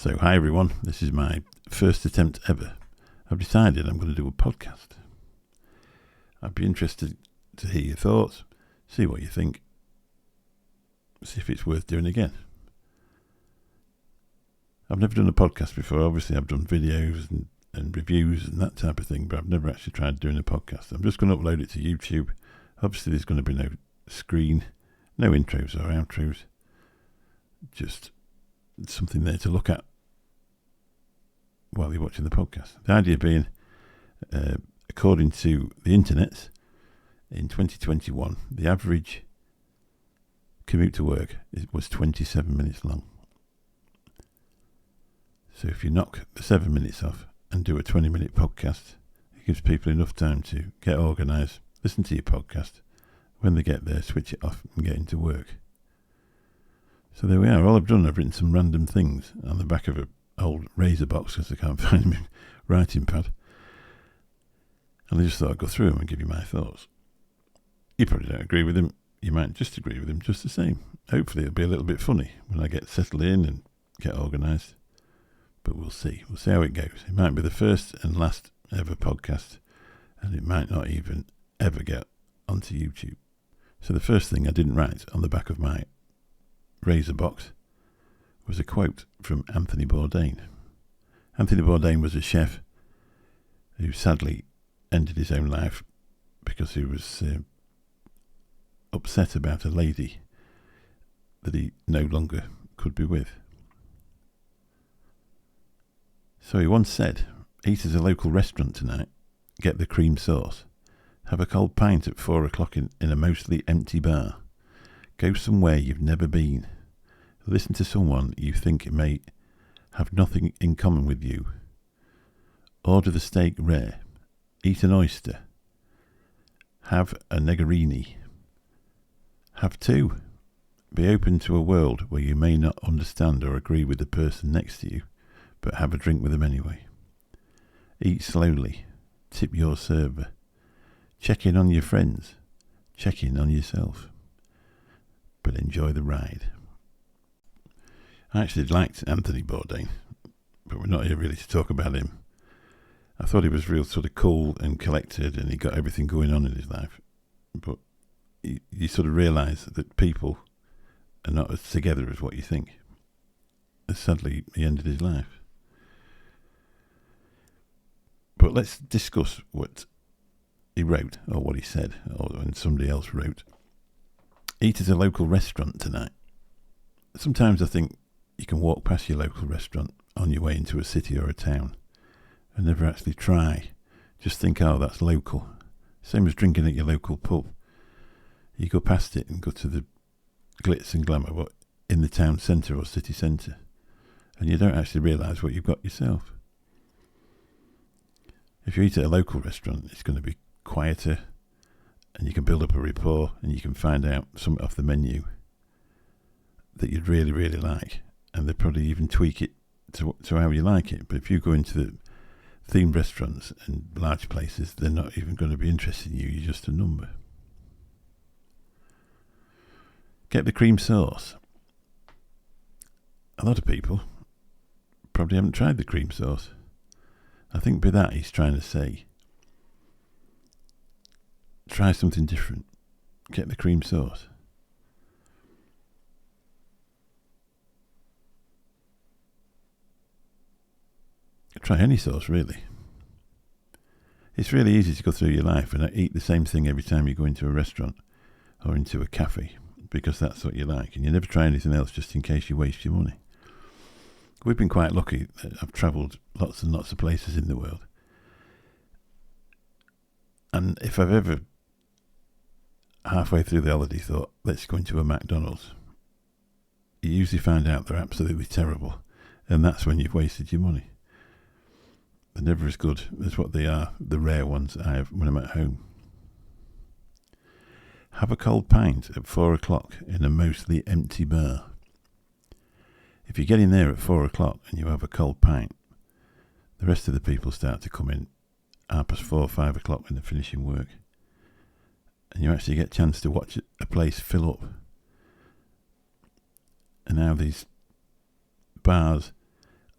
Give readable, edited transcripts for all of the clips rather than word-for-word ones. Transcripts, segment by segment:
So, hi everyone, this is my first attempt ever. I've decided I'm going to do a podcast. I'd be interested to hear your thoughts, see what you think, see if it's worth doing again. I've never done a podcast before. Obviously, I've done videos and reviews and that type of thing, but I've never actually tried doing a podcast. I'm just going to upload it to YouTube. Obviously, there's going to be no screen, no intros or outros, just something there to look at while you're watching the podcast. The idea being, according to the internet, in 2021, the average commute to work was 27 minutes long. So if you knock the 7 minutes off and do a 20-minute podcast, it gives people enough time to get organised, listen to your podcast. When they get there, switch it off and get into work. So there we are. All I've done, I've written some random things on the back of an old razor box because I can't find my writing pad. And I just thought I'd go through them and give you my thoughts. You probably don't agree with them. You might just agree with them just the same. Hopefully it'll be a little bit funny when I get settled in and get organised. But we'll see. We'll see how it goes. It might be the first and last ever podcast, and it might not even ever get onto YouTube. So the first thing I didn't write on the back of my razor box was a quote from Anthony Bourdain. Anthony Bourdain was a chef who sadly ended his own life because he was upset about a lady that he no longer could be with. So he once said, "Eat at a local restaurant tonight, get the cream sauce, have a cold pint at 4 o'clock in a mostly empty bar, go somewhere you've never been, listen to someone you think may have nothing in common with you, order the steak rare, eat an oyster, have a negarini, have two, be open to a world where you may not understand or agree with the person next to you, but have a drink with them anyway. Eat slowly, tip your server, check in on your friends, check in on yourself, but enjoy the ride." I actually liked Anthony Bourdain, but we're not here really to talk about him. I thought he was real sort of cool and collected and he got everything going on in his life. But you sort of realise that people are not as together as what you think. And sadly, he ended his life. But let's discuss what he wrote, or what he said, or when somebody else wrote. Eat at a local restaurant tonight. Sometimes I think you can walk past your local restaurant on your way into a city or a town and never actually try. Just think, oh, that's local. Same as drinking at your local pub. You go past it and go to the glitz and glamour, but in the town centre or city centre, and you don't actually realise what you've got yourself. If you eat at a local restaurant, it's going to be quieter, and you can build up a rapport, and you can find out something off the menu that you'd really, really like, and they'd probably even tweak it to how you like it. But if you go into the themed restaurants and large places, they're not even going to be interested in you. You're just a number. Get the cream sauce. A lot of people probably haven't tried the cream sauce. I think by that he's trying to say, try something different. Get the cream sauce. Try any sauce, really. It's really easy to go through your life and eat the same thing every time you go into a restaurant or into a cafe, because that's what you like, and you never try anything else just in case you waste your money. We've been quite lucky that I've travelled lots and lots of places in the world. And if I've ever halfway through the holiday thought, let's go into a McDonald's, you usually find out they're absolutely terrible, and that's when you've wasted your money. They're never as good as what they are, the rare ones I have when I'm at home. Have a cold pint at 4 o'clock in a mostly empty bar. If you get in there at 4 o'clock and you have a cold pint, the rest of the people start to come in 4:30, 5 o'clock when they're finishing work. And you actually get a chance to watch a place fill up. And now these bars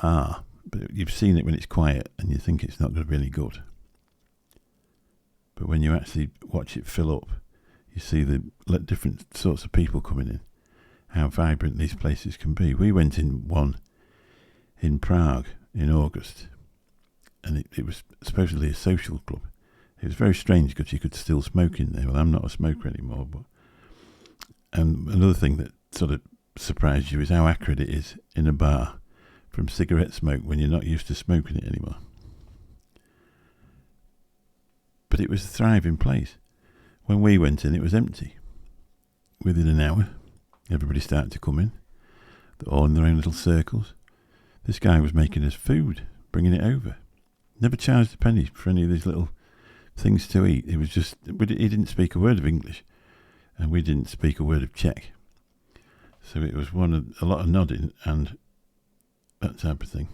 are, but you've seen it when it's quiet and you think it's not going to be any good. But when you actually watch it fill up, you see the different sorts of people coming in, how vibrant these places can be. We went in one in Prague in August, and it was supposedly a social club. It was very strange because you could still smoke in there. Well, I'm not a smoker anymore, but another thing that sort of surprised you is how accurate it is in a bar from cigarette smoke when you're not used to smoking it anymore. But it was a thriving place. When we went in, it was empty. Within an hour, everybody started to come in. They're all in their own little circles. This guy was making us food, bringing it over. Never charged a penny for any of these little things to eat. It was just, he didn't speak a word of English, and we didn't speak a word of Czech. So it was a lot of nodding and that type of thing.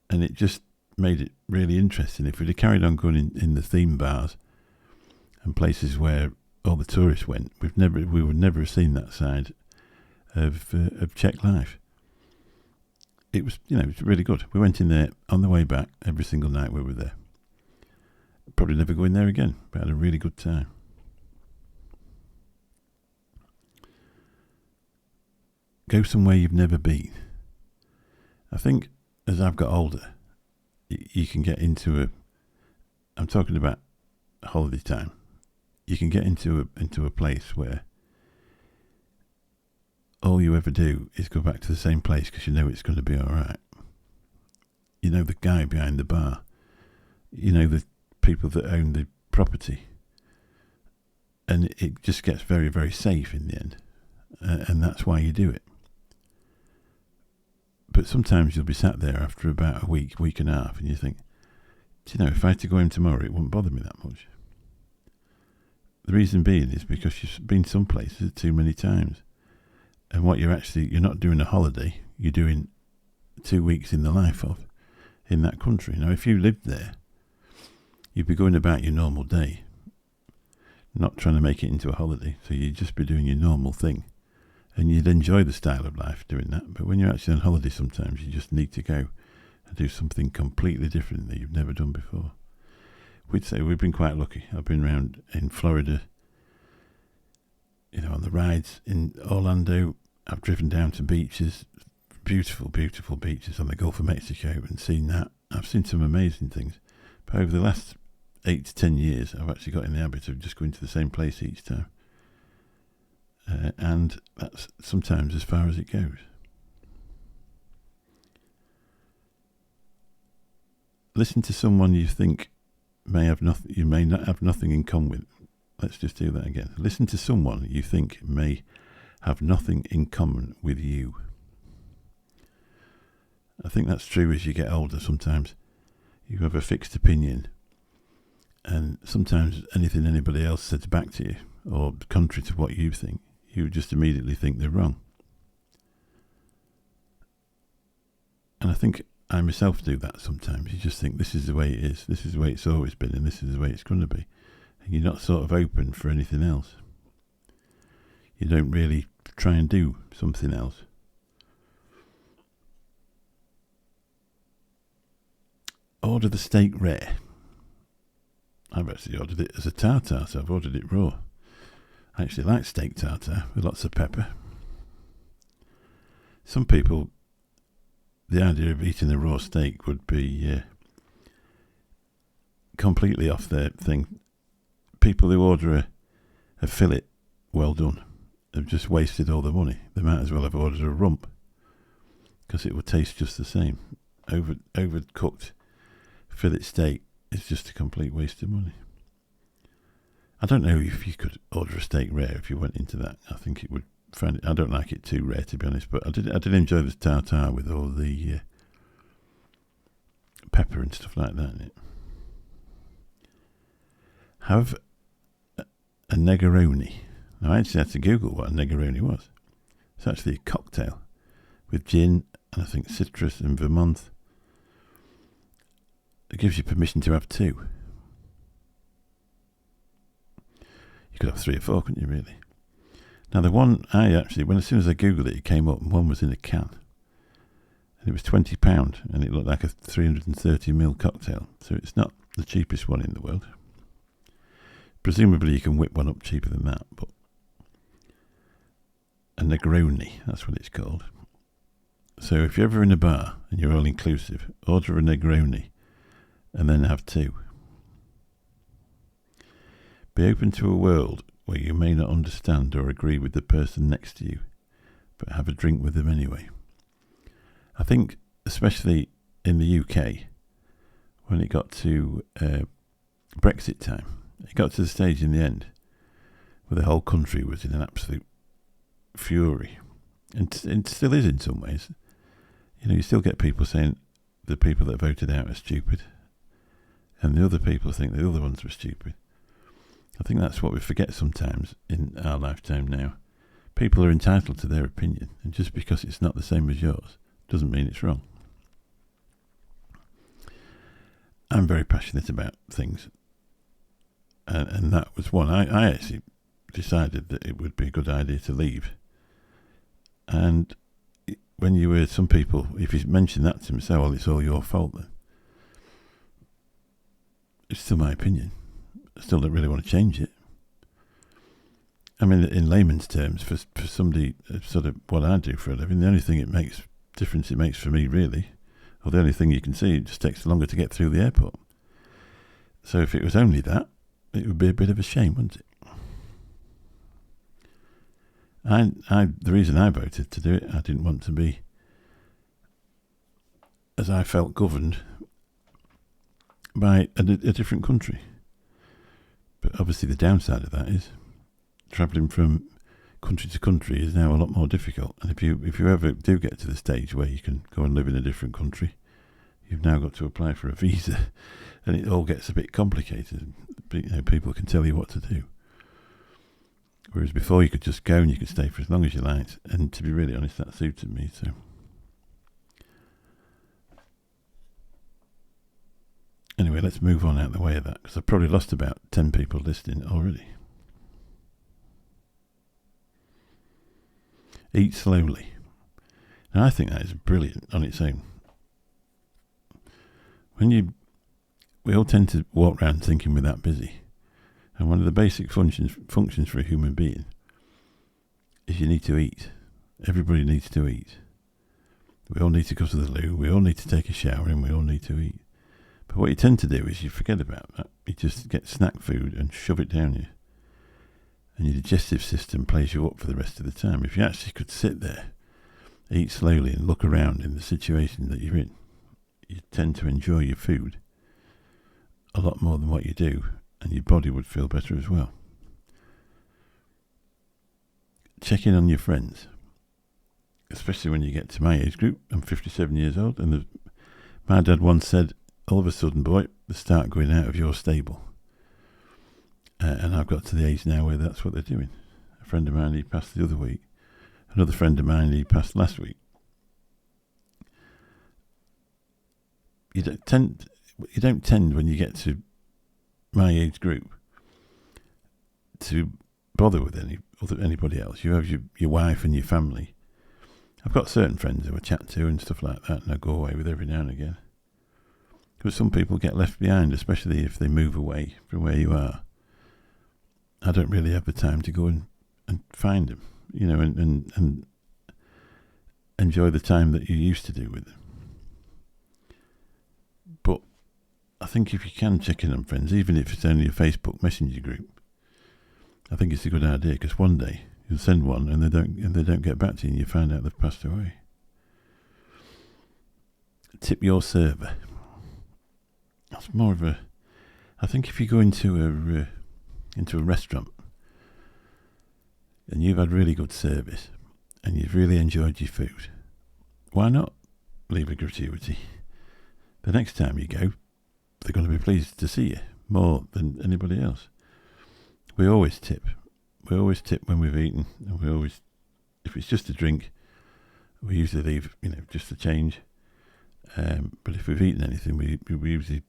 And it just made it really interesting. If we'd have carried on going in the theme bars and places where all the tourists went, we would never have seen that side of Czech life. It was, it was really good. We went in there on the way back every single night we were there. Probably never go in there again, but had a really good time. Go somewhere you've never been. I think as I've got older, you can get into I'm talking about holiday time. You can get into a place where all you ever do is go back to the same place because you know it's going to be all right. You know the guy behind the bar. You know the people that own the property. And it just gets very, very safe in the end. And that's why you do it. But sometimes you'll be sat there after about a week and a half, and you think, do you know, if I had to go home tomorrow, it wouldn't bother me that much. The reason being is because you've been some places too many times. And what you're not doing a holiday, you're doing 2 weeks in the life of, in that country. Now, if you lived there, you'd be going about your normal day, not trying to make it into a holiday. So you'd just be doing your normal thing. And you'd enjoy the style of life doing that. But when you're actually on holiday sometimes, you just need to go and do something completely different that you've never done before. We'd say we've been quite lucky. I've been around in Florida, on the rides in Orlando. I've driven down to beaches, beautiful, beautiful beaches on the Gulf of Mexico, and seen that. I've seen some amazing things. But over the last 8 to 10 years, I've actually got in the habit of just going to the same place each time. And that's sometimes as far as it goes. Listen to someone you think you may not have nothing in common with. Let's just do that again. Listen to someone you think may have nothing in common with you. I think that's true as you get older. Sometimes you have a fixed opinion, and sometimes anything anybody else says back to you, or contrary to what you think, you just immediately think they're wrong. And I think I myself do that sometimes. You just think this is the way it is, this is the way it's always been, and this is the way it's going to be. And you're not sort of open for anything else. You don't really try and do something else. Order the steak rare. I've actually ordered it as a tartare, so I've ordered it raw. I actually like steak tartare with lots of pepper. Some people, the idea of eating a raw steak would be completely off their thing. People who order a fillet well done have just wasted all the money. They might as well have ordered a rump, because it would taste just the same. Overcooked fillet steak is just a complete waste of money. I don't know if you could order a steak rare if you went into that. I think it would find it. I don't like it too rare, to be honest, but I did enjoy the tartare with all the pepper and stuff like that in it. Have a Negroni. Now, I actually had to Google what a Negroni was. It's actually a cocktail with gin and I think citrus and Vermouth. It gives you permission to have 2. You could have 3 or 4, couldn't you, really? Now, the one as soon as I Googled it, it came up, and one was in a can. And It was £20 and it looked like a 330ml cocktail. So it's not the cheapest one in the world. Presumably you can whip one up cheaper than that, but a Negroni, that's what it's called. So if you're ever in a bar and you're all inclusive, order a Negroni and then have two. Be open to a world where you may not understand or agree with the person next to you, but have a drink with them anyway. I think, especially in the UK, when it got to Brexit time, it got to the stage in the end where the whole country was in an absolute fury. And it still is in some ways. You know, you still get people saying the people that voted out are stupid, and the other people think the other ones were stupid. I think that's what we forget sometimes in our lifetime now. People are entitled to their opinion, and just because it's not the same as yours doesn't mean it's wrong. I'm very passionate about things, and that was one. I actually decided that it would be a good idea to leave. And when you hear some people, if you mention that to them, say, well, it's all your fault then. It's still my opinion. I still don't really want to change it. I mean, in layman's terms, for somebody, sort of what I do for a living, the only thing difference it makes for me, really, or the only thing you can see, it just takes longer to get through the airport. So if it was only that, it would be a bit of a shame, wouldn't it? The reason I voted to do it, I didn't want to be, as I felt, governed by a different country. But obviously the downside of that is travelling from country to country is now a lot more difficult. And if you ever do get to the stage where you can go and live in a different country, you've now got to apply for a visa, and it all gets a bit complicated. You know, people can tell you what to do. Whereas before you could just go and you could stay for as long as you liked. And to be really honest, that suited me. So anyway, let's move on out of the way of that, because I've probably lost about 10 people listening already. Eat slowly. Now, I think that is brilliant on its own. We all tend to walk around thinking we're that busy. And one of the basic functions for a human being is you need to eat. Everybody needs to eat. We all need to go to the loo, we all need to take a shower, and we all need to eat. But what you tend to do is you forget about that. You just get snack food and shove it down you. And your digestive system plays you up for the rest of the time. If you actually could sit there, eat slowly and look around in the situation that you're in, you tend to enjoy your food a lot more than what you do, and your body would feel better as well. Check in on your friends, especially when you get to my age group. I'm 57 years old, and my dad once said, all of a sudden, boy, they start going out of your stable. And I've got to the age now where that's what they're doing. A friend of mine, he passed the other week. Another friend of mine, he passed last week. You don't tend when you get to my age group to bother with anybody else. You have your wife and your family. I've got certain friends who I chat to and stuff like that, and I go away with every now and again. Because some people get left behind, especially if they move away from where you are. I don't really have the time to go and find them, you know, and enjoy the time that you used to do with them. But I think if you can check in on friends, even if it's only a Facebook Messenger group, I think it's a good idea, because one day you'll send one and they don't get back to you and you find out they've passed away. Tip your server. That's more of I think if you go into a restaurant and you've had really good service and you've really enjoyed your food, why not leave a gratuity? The next time you go, they're going to be pleased to see you more than anybody else. We always tip. We always tip when we've eaten, and we always, if it's just a drink, we usually leave, just a change. But if we've eaten anything, we usually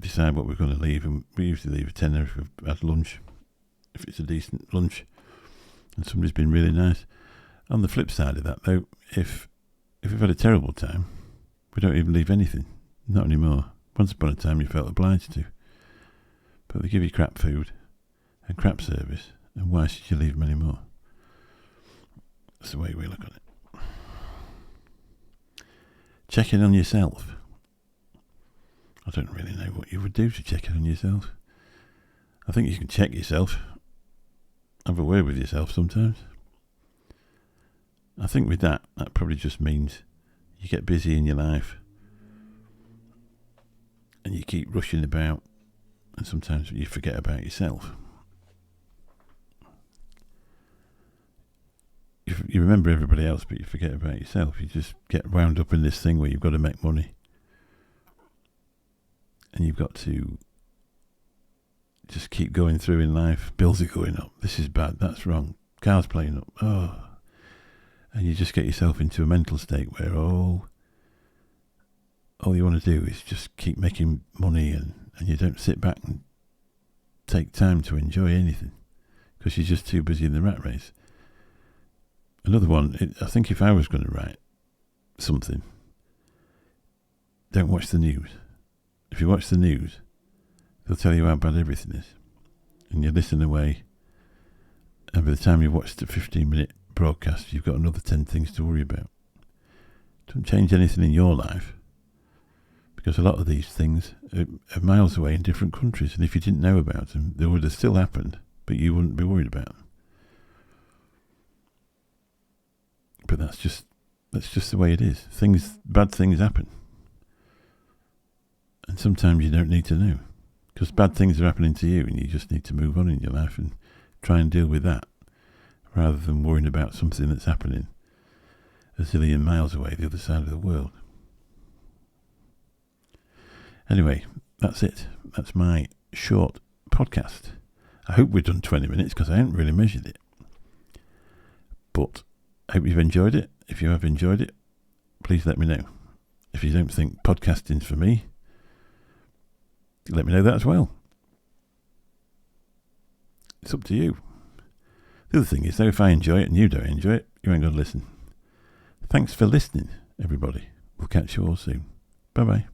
decide what we're going to leave, and we usually leave a tenner if we've had lunch, if it's a decent lunch and somebody's been really nice. On the flip side of that, though, if we've had a terrible time, We don't even leave anything. Not anymore. Once upon a time you felt obliged to. But they give you crap food and crap service, and why should you leave them anymore? That's the way we look at it. Check in on yourself. I don't really know what you would do to check in on yourself. I think you can check yourself. Have a word with yourself sometimes. I think with that probably just means you get busy in your life and you keep rushing about, and sometimes you forget about yourself. You remember everybody else, but you forget about yourself. You just get wound up in this thing where you've got to make money. And you've got to just keep going through in life. Bills are going up. This is bad. That's wrong. Car's playing up. Oh. And you just get yourself into a mental state where all you want to do is just keep making money, and you don't sit back and take time to enjoy anything because you're just too busy in the rat race. Another one, I think if I was going to write something, don't watch the news. If you watch the news, they'll tell you how bad everything is. And you listen away, and by the time you've watched the 15-minute broadcast, you've got another 10 things to worry about. Don't change anything in your life, because a lot of these things are miles away in different countries, and if you didn't know about them, they would have still happened, but you wouldn't be worried about them. But that's just the way it is. Bad things happen. And sometimes you don't need to know, because bad things are happening to you, and you just need to move on in your life and try and deal with that, rather than worrying about something that's happening a zillion miles away, the other side of the world. Anyway, that's it. That's my short podcast. I hope we've done 20 minutes, because I haven't really measured it. But I hope you've enjoyed it. If you have enjoyed it, please let me know. If you don't think podcasting's for me, let me know that as well. It's up to you. The other thing is, though, if I enjoy it and you don't enjoy it, you ain't going to listen. Thanks for listening, everybody. We'll catch you all soon. Bye-bye.